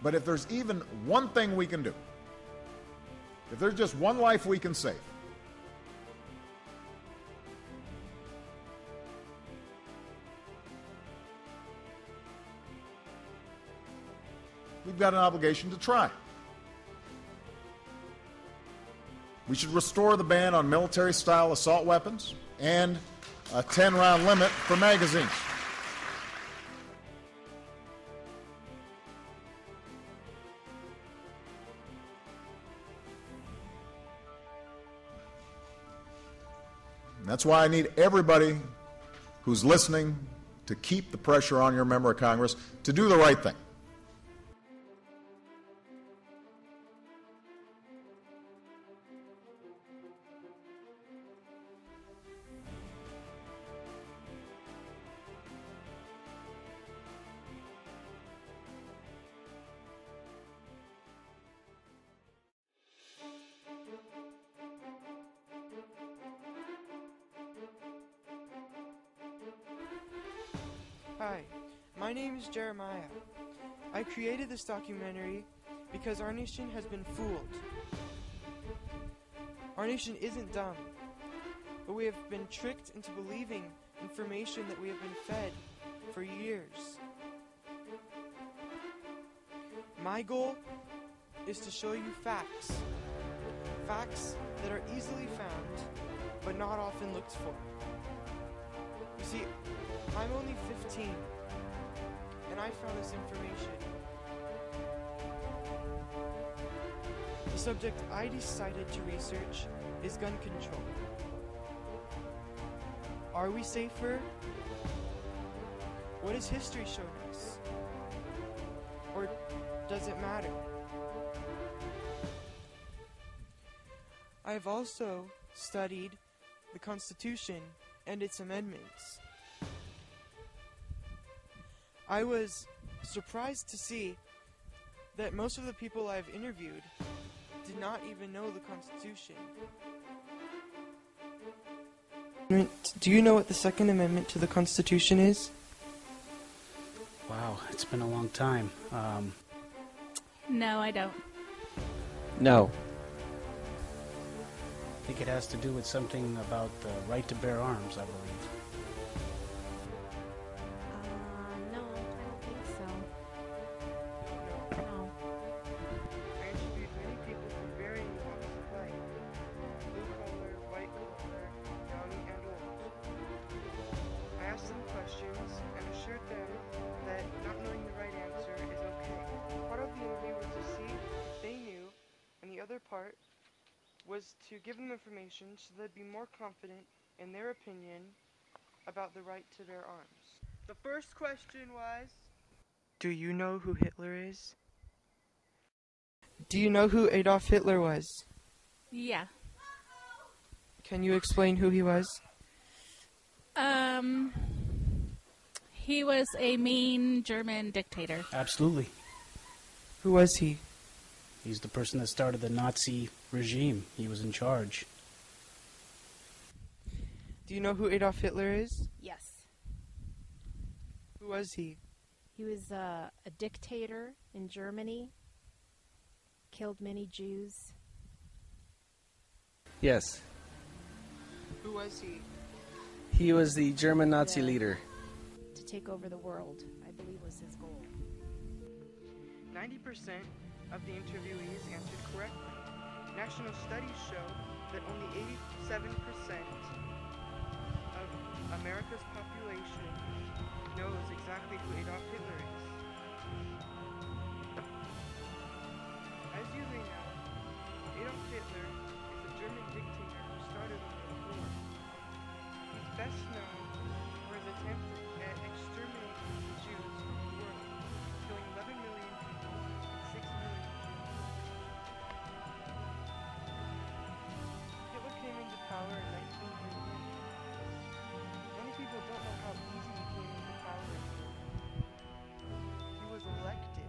But if there's even one thing we can do, if there's just one life we can save, we've got an obligation to try. We should restore the ban on military-style assault weapons and a 10-round limit for magazines. And that's why I need everybody who's listening to keep the pressure on your member of Congress to do the right thing. Hi, my name is Jeremiah. I created this documentary because our nation has been fooled. Our nation isn't dumb, but we have been tricked into believing information that we have been fed for years. My goal is to show you facts. Facts that are easily found, but not often looked for. You see, I'm only 15, and I found this information. The subject I decided to research is gun control. Are we safer? What has history shown us? Or does it matter? I have also studied the Constitution and its amendments. I was surprised to see that most of the people I've interviewed did not even know the Constitution. Do you know what the Second Amendment to the Constitution is? Wow, it's been a long time. No, I don't. No. I think it has to do with something about the right to bear arms, I believe. No, I don't think so. No. I interviewed many people from varying walks of life. Blue collar, white collar, young and old. I asked them questions and assured them that not knowing the right answer is okay. Part of the interview was to see if they knew, and the other part was to give them information so they'd be more confident in their opinion about the right to bear arms. The first question was, do you know who Hitler is? Do you know who Adolf Hitler was? Yeah. Can you explain who he was? He was a mean German dictator. Absolutely. Who was he? He's the person that started the Nazi regime. He was in charge. Do you know who Adolf Hitler is? Yes. Who was he? He was a dictator in Germany, killed many Jews. Yes. Who was he? He was the German Nazi leader. To take over the world, I believe was his goal. 90% of the interviewees answered correctly. National studies show that only 87% of America's population knows exactly who Adolf Hitler is. As you may know, Adolf Hitler is a German dictator who started the World War. He's best known for his attempt at exterminating Jews from the world, killing 11 million people and 6 million Jews. Hitler came into power in 1938. Many people don't know how easy he came into power. He was elected.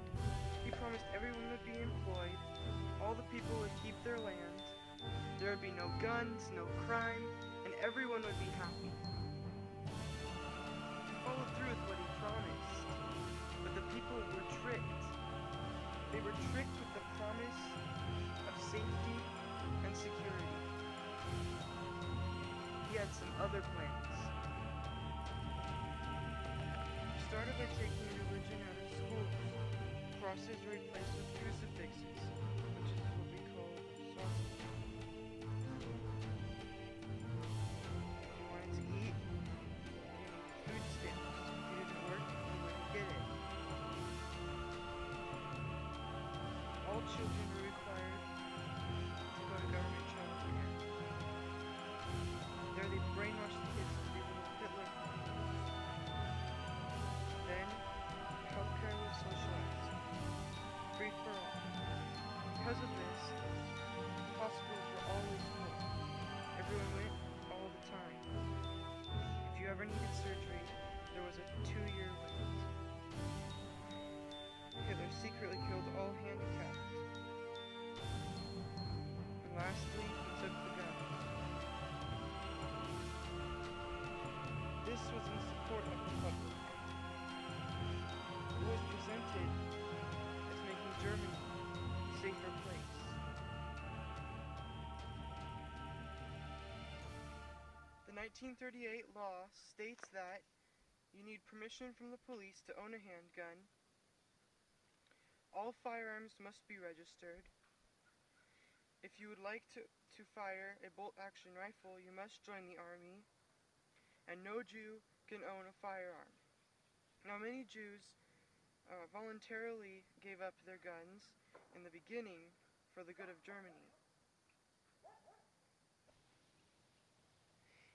He promised everyone would be employed, all the people would keep their land, there would be no guns, no crime, and everyone would be happy. He followed through with what he promised, but the people were tricked. had some other plans. He started by taking religion out of schools. Crosses were replaced with crucifixes, which is what we call swastikas. If you wanted to eat, you needed food stamps. If you didn't work, you wouldn't get it. All children were required to go to government child care. There they brainwashed the kids to be little Hitler followers. Then, healthcare was socialized. Free for all. Because of this, hospitals were always full. Everyone went all the time. If you ever needed surgery, there was a 2-year wait. Hitler secretly killed all handicapped. And lastly, he took the guns. This was in support of the public. It was presented as making Germany a safer place. The 1938 law states that you need permission from the police to own a handgun. All firearms must be registered. If you would like to fire a bolt-action rifle, you must join the army. And no Jew can own a firearm. Now, many Jews voluntarily gave up their guns in the beginning for the good of Germany.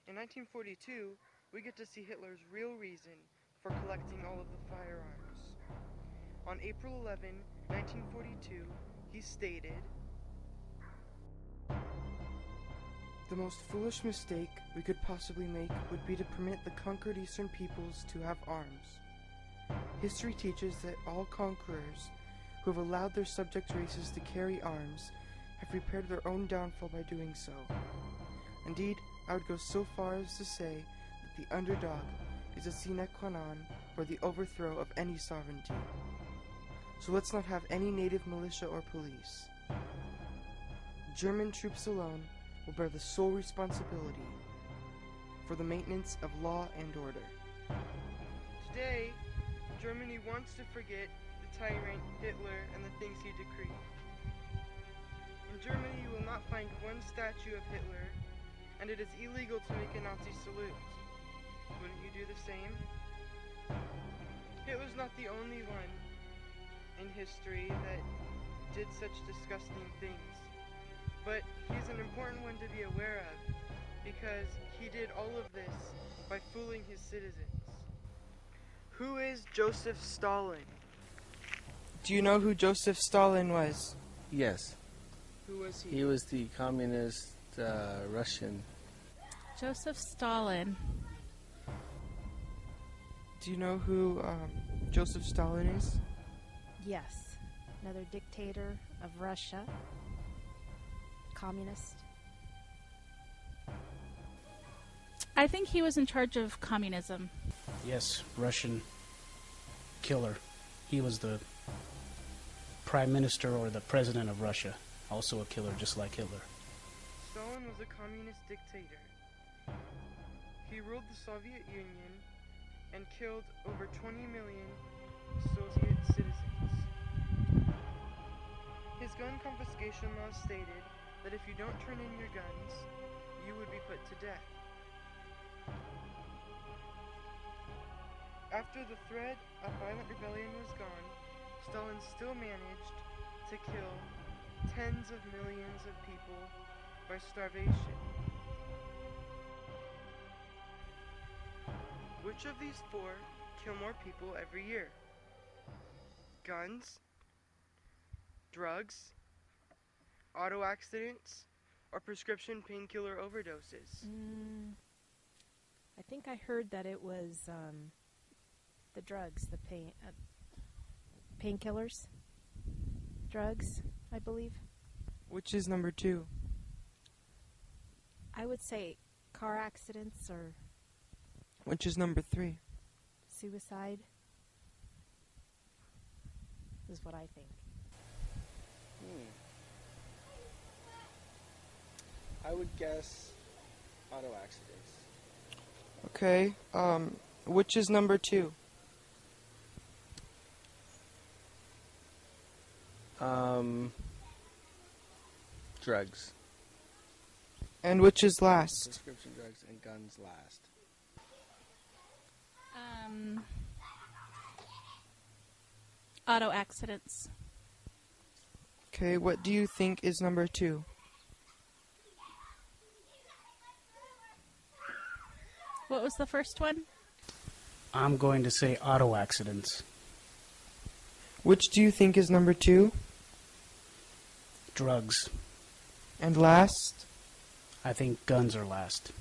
In 1942, we get to see Hitler's real reason for collecting all of the firearms. On April 11, 1942, he stated, "The most foolish mistake we could possibly make would be to permit the conquered Eastern peoples to have arms. History teaches that all conquerors who have allowed their subject races to carry arms have prepared their own downfall by doing so. Indeed, I would go so far as to say that the underdog is a sine qua non for the overthrow of any sovereignty. So let's not have any native militia or police. German troops alone will bear the sole responsibility for the maintenance of law and order." Today, Germany wants to forget the tyrant Hitler and the things he decreed. In Germany, you will not find one statue of Hitler, and it is illegal to make a Nazi salute. Wouldn't you do the same? Hitler's not the only one in history that did such disgusting things, but he's an important one to be aware of because he did all of this by fooling his citizens. Who is Joseph Stalin? Do you know who Joseph Stalin was? Yes. Who was he? He was the communist Russian. Joseph Stalin. Do you know who Joseph Stalin is? Yes. Another dictator of Russia. Communist. I think he was in charge of communism. Yes, Russian killer. He was the prime minister or the president of Russia. Also a killer, just like Hitler. Stalin was a communist dictator. He ruled the Soviet Union and killed over 20 million Soviet citizens. His gun confiscation law stated that if you don't turn in your guns, you would be put to death. After the threat of violent rebellion was gone, Stalin still managed to kill tens of millions of people by starvation. Which of these four kill more people every year? Guns, drugs, auto accidents, or prescription painkiller overdoses? I think I heard that it was the drugs, the painkillers. Drugs, I believe. Which is number 2? I would say car accidents or Which is number 3? suicide is what I think. I would guess auto accidents. Okay, which is number 2? Drugs. And which is last? Prescription drugs and guns last. Auto accidents. Okay, what do you think is number 2? What was the first one? I'm going to say auto accidents. Which do you think is number 2? Drugs. And last? I think guns are last.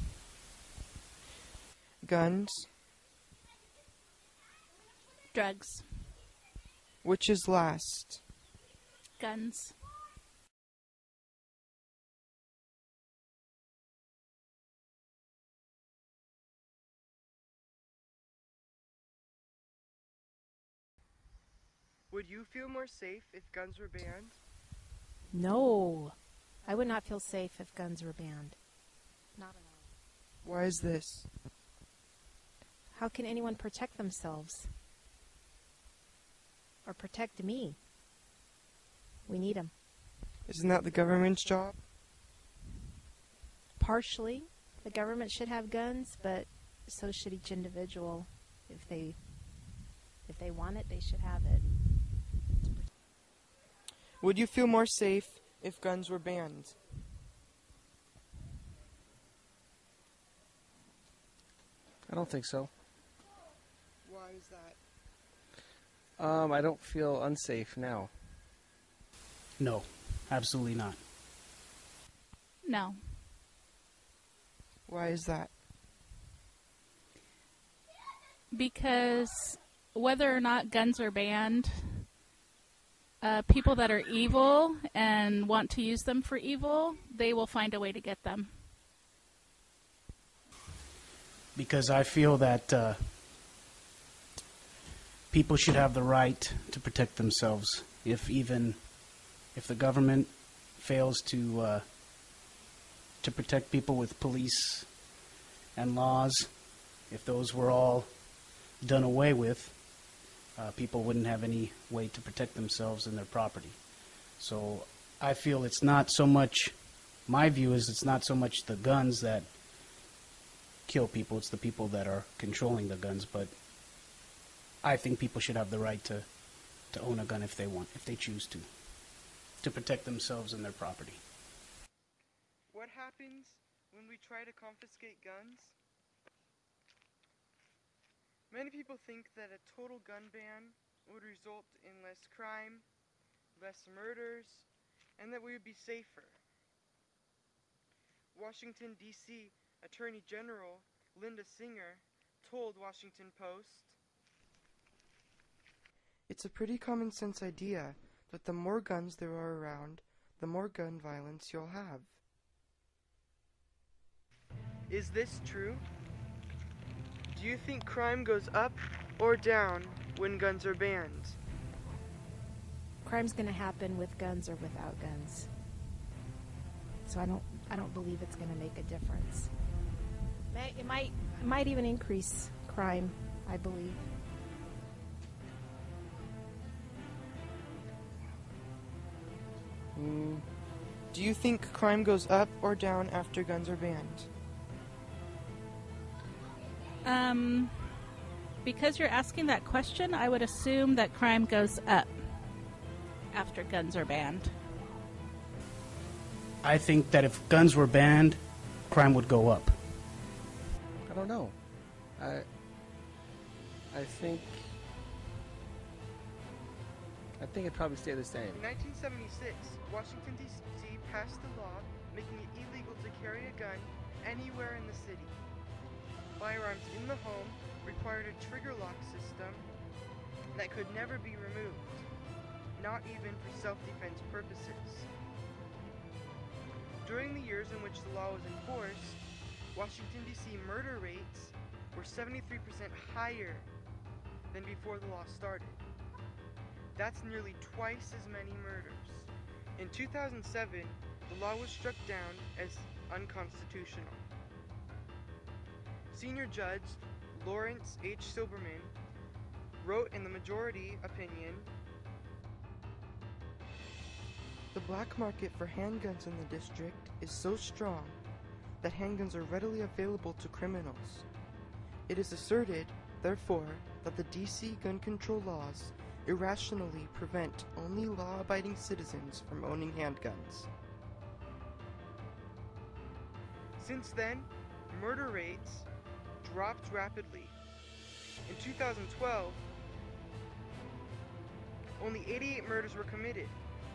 Guns. Drugs. Which is last? Guns. Would you feel more safe if guns were banned? No, I would not feel safe if guns were banned. Not at all. Why is this? How can anyone protect themselves? Or protect me? We need them. Isn't that the government's job? Partially, the government should have guns, but so should each individual. If they want it, they should have it. Would you feel more safe if guns were banned? I don't think so. Why is that? I don't feel unsafe now. No, absolutely not. No. Why is that? Because whether or not guns are banned, people that are evil and want to use them for evil, they will find a way to get them. Because I feel that people should have the right to protect themselves. If the government fails to protect people with police and laws, if those were all done away with, people wouldn't have any way to protect themselves and their property. So I feel it's not so much, my view is it's not so much the guns that kill people, it's the people that are controlling the guns. But I think people should have the right to own a gun if they want, if they choose to protect themselves and their property. What happens when we try to confiscate guns? Many people think that a total gun ban would result in less crime, less murders, and that we would be safer. Washington, D.C. Attorney General Linda Singer told Washington Post, "It's a pretty common sense idea that the more guns there are around, the more gun violence you'll have." Is this true? Do you think crime goes up or down when guns are banned? Crime's going to happen with guns or without guns. So I don't believe it's going to make a difference. It might even increase crime, I believe. Do you think crime goes up or down after guns are banned? Because you're asking that question, I would assume that crime goes up after guns are banned. I think that if guns were banned, crime would go up. I don't know. I think it'd probably stay the same. In 1976, Washington, D.C. passed a law making it illegal to carry a gun anywhere in the city. Firearms in the home required a trigger lock system that could never be removed, not even for self-defense purposes. During the years in which the law was enforced, Washington, D.C. murder rates were 73% higher than before the law started. That's nearly twice as many murders. In 2007, the law was struck down as unconstitutional. Senior Judge Lawrence H. Silberman wrote in the majority opinion, "The black market for handguns in the district is so strong that handguns are readily available to criminals. It is asserted, therefore, that the DC gun control laws irrationally prevent only law-abiding citizens from owning handguns." Since then, murder rates dropped rapidly. In 2012, only 88 murders were committed.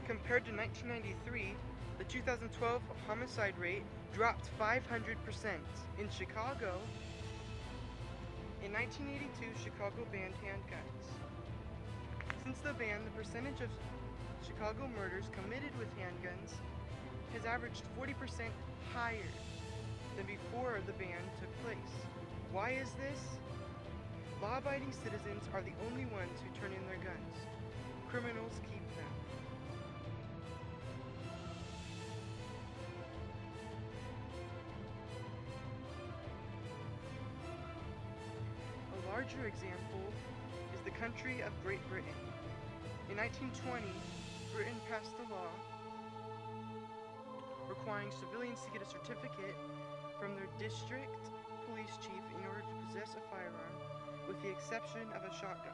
Compared to 1993, the 2012 homicide rate dropped 500%. In Chicago, in 1982, Chicago banned handguns. Since the ban, the percentage of Chicago murders committed with handguns has averaged 40% higher than before the ban took place. Why is this? Law-abiding citizens are the only ones who turn in their guns. Criminals keep them. A larger example is the country of Great Britain. In 1920, Britain passed a law requiring civilians to get a certificate from their district police chief in order to possess a firearm, with the exception of a shotgun.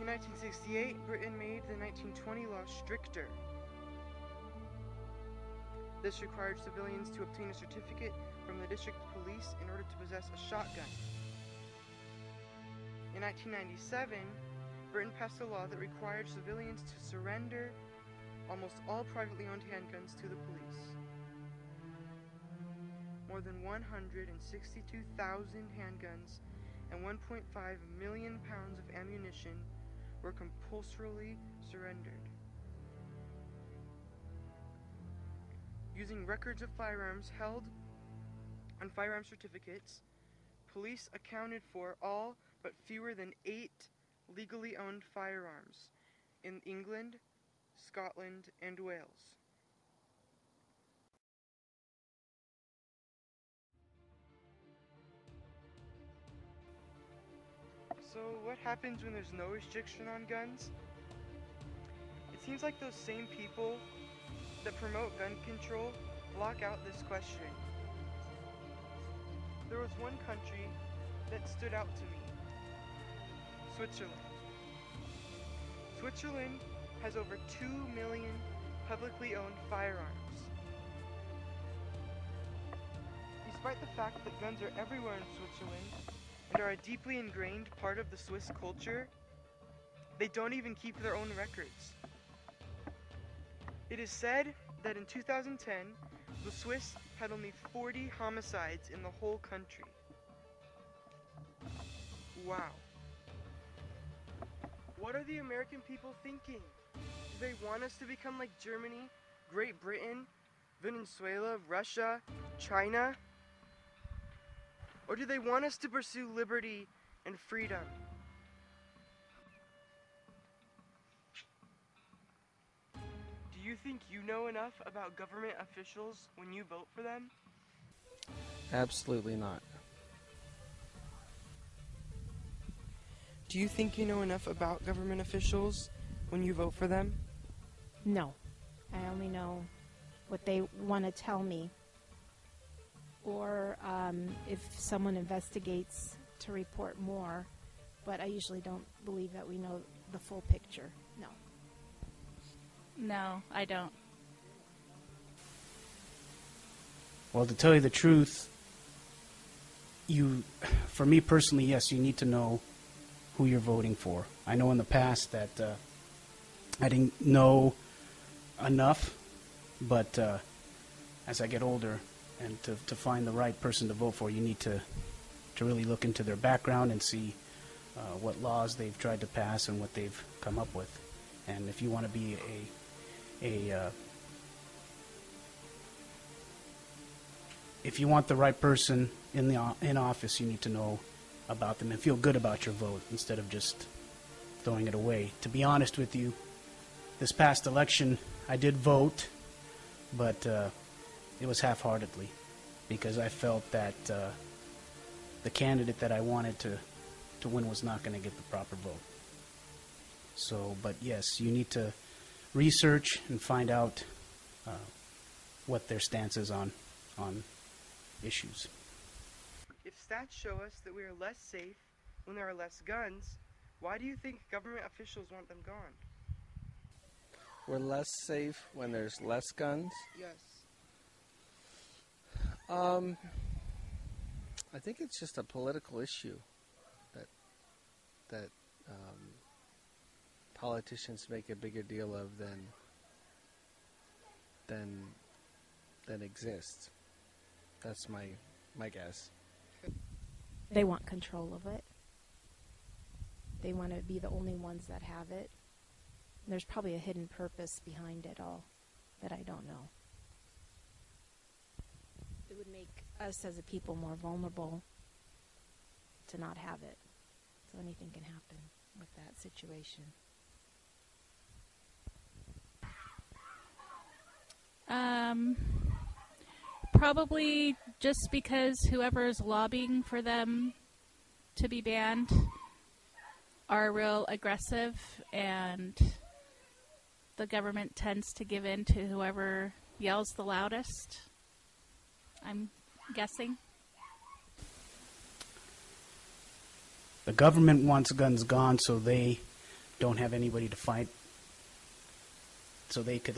In 1968, Britain made the 1920 law stricter. This required civilians to obtain a certificate from the district police in order to possess a shotgun. In 1997, Britain passed a law that required civilians to surrender almost all privately owned handguns to the police. More than 162,000 handguns and 1.5 million pounds of ammunition were compulsorily surrendered. Using records of firearms held on firearm certificates, police accounted for all but fewer than 8 legally owned firearms in England, Scotland, and Wales. So what happens when there's no restriction on guns? It seems like those same people that promote gun control block out this question. There was one country that stood out to me: Switzerland. Switzerland has over 2 million publicly owned firearms. Despite the fact that guns are everywhere in Switzerland and are a deeply ingrained part of the Swiss culture, they don't even keep their own records. It is said that in 2010, the Swiss had only 40 homicides in the whole country. Wow. What are the American people thinking? Do they want us to become like Germany, Great Britain, Venezuela, Russia, China? Or do they want us to pursue liberty and freedom? Do you think you know enough about government officials when you vote for them? Absolutely not. Do you think you know enough about government officials when you vote for them? No. I only know what they want to tell me. Or if someone investigates, to report more. But I usually don't believe that we know the full picture. No. No, I don't. Well, to tell you the truth, for me personally, yes, you need to know who you're voting for. I know in the past that I didn't know enough, but as I get older and to find the right person to vote for, you need to really look into their background and see what laws they've tried to pass and what they've come up with. And if you want to be if you want the right person in office, you need to know about them and feel good about your vote instead of just throwing it away. To be honest with you, this past election, I did vote, but it was half-heartedly because I felt that the candidate that I wanted to win was not going to get the proper vote. So, but yes, you need to research and find out what their stance is on issues. If stats show us that we are less safe when there are less guns, why do you think government officials want them gone? We're less safe when there's less guns. Yes. I think it's just a political issue that politicians make a bigger deal of than exists. That's my guess. They want control of it. They want to be the only ones that have it. There's probably a hidden purpose behind it all that I don't know. It would make us as a people more vulnerable to not have it. So anything can happen with that situation. Probably just because whoever is lobbying for them to be banned are real aggressive, and the government tends to give in to whoever yells the loudest. I'm guessing. The government wants guns gone so they don't have anybody to fight. So they could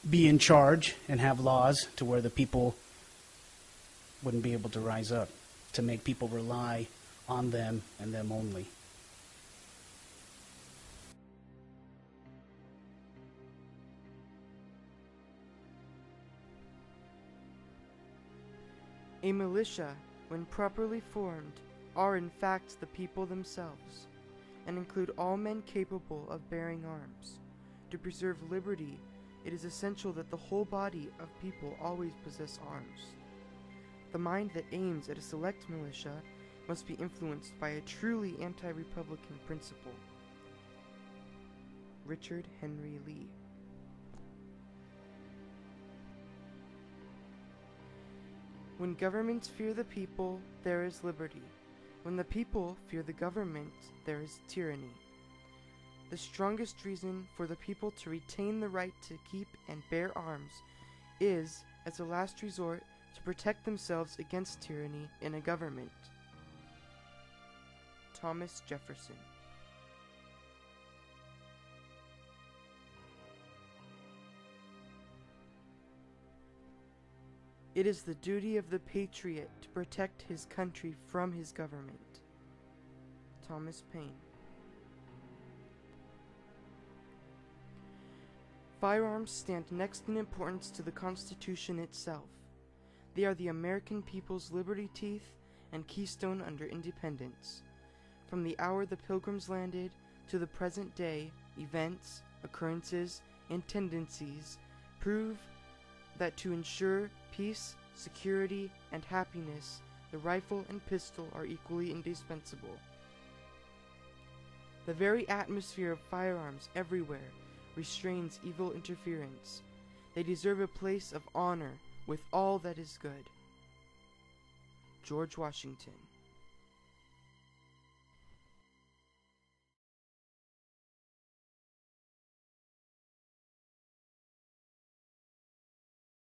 be in charge and have laws to where the people wouldn't be able to rise up, to make people rely on them and them only. A militia, when properly formed, are in fact the people themselves, and include all men capable of bearing arms. To preserve liberty, it is essential that the whole body of people always possess arms. The mind that aims at a select militia must be influenced by a truly anti-republican principle. Richard Henry Lee. When governments fear the people, there is liberty. When the people fear the government, there is tyranny. The strongest reason for the people to retain the right to keep and bear arms is, as a last resort, to protect themselves against tyranny in a government. Thomas Jefferson. It is the duty of the patriot to protect his country from his government. Thomas Paine. Firearms stand next in importance to the Constitution itself. They are the American people's liberty teeth and keystone under independence. From the hour the Pilgrims landed to the present day, events, occurrences, and tendencies prove that to ensure peace, security, and happiness, the rifle and pistol are equally indispensable. The very atmosphere of firearms everywhere restrains evil interference. They deserve a place of honor with all that is good. George Washington.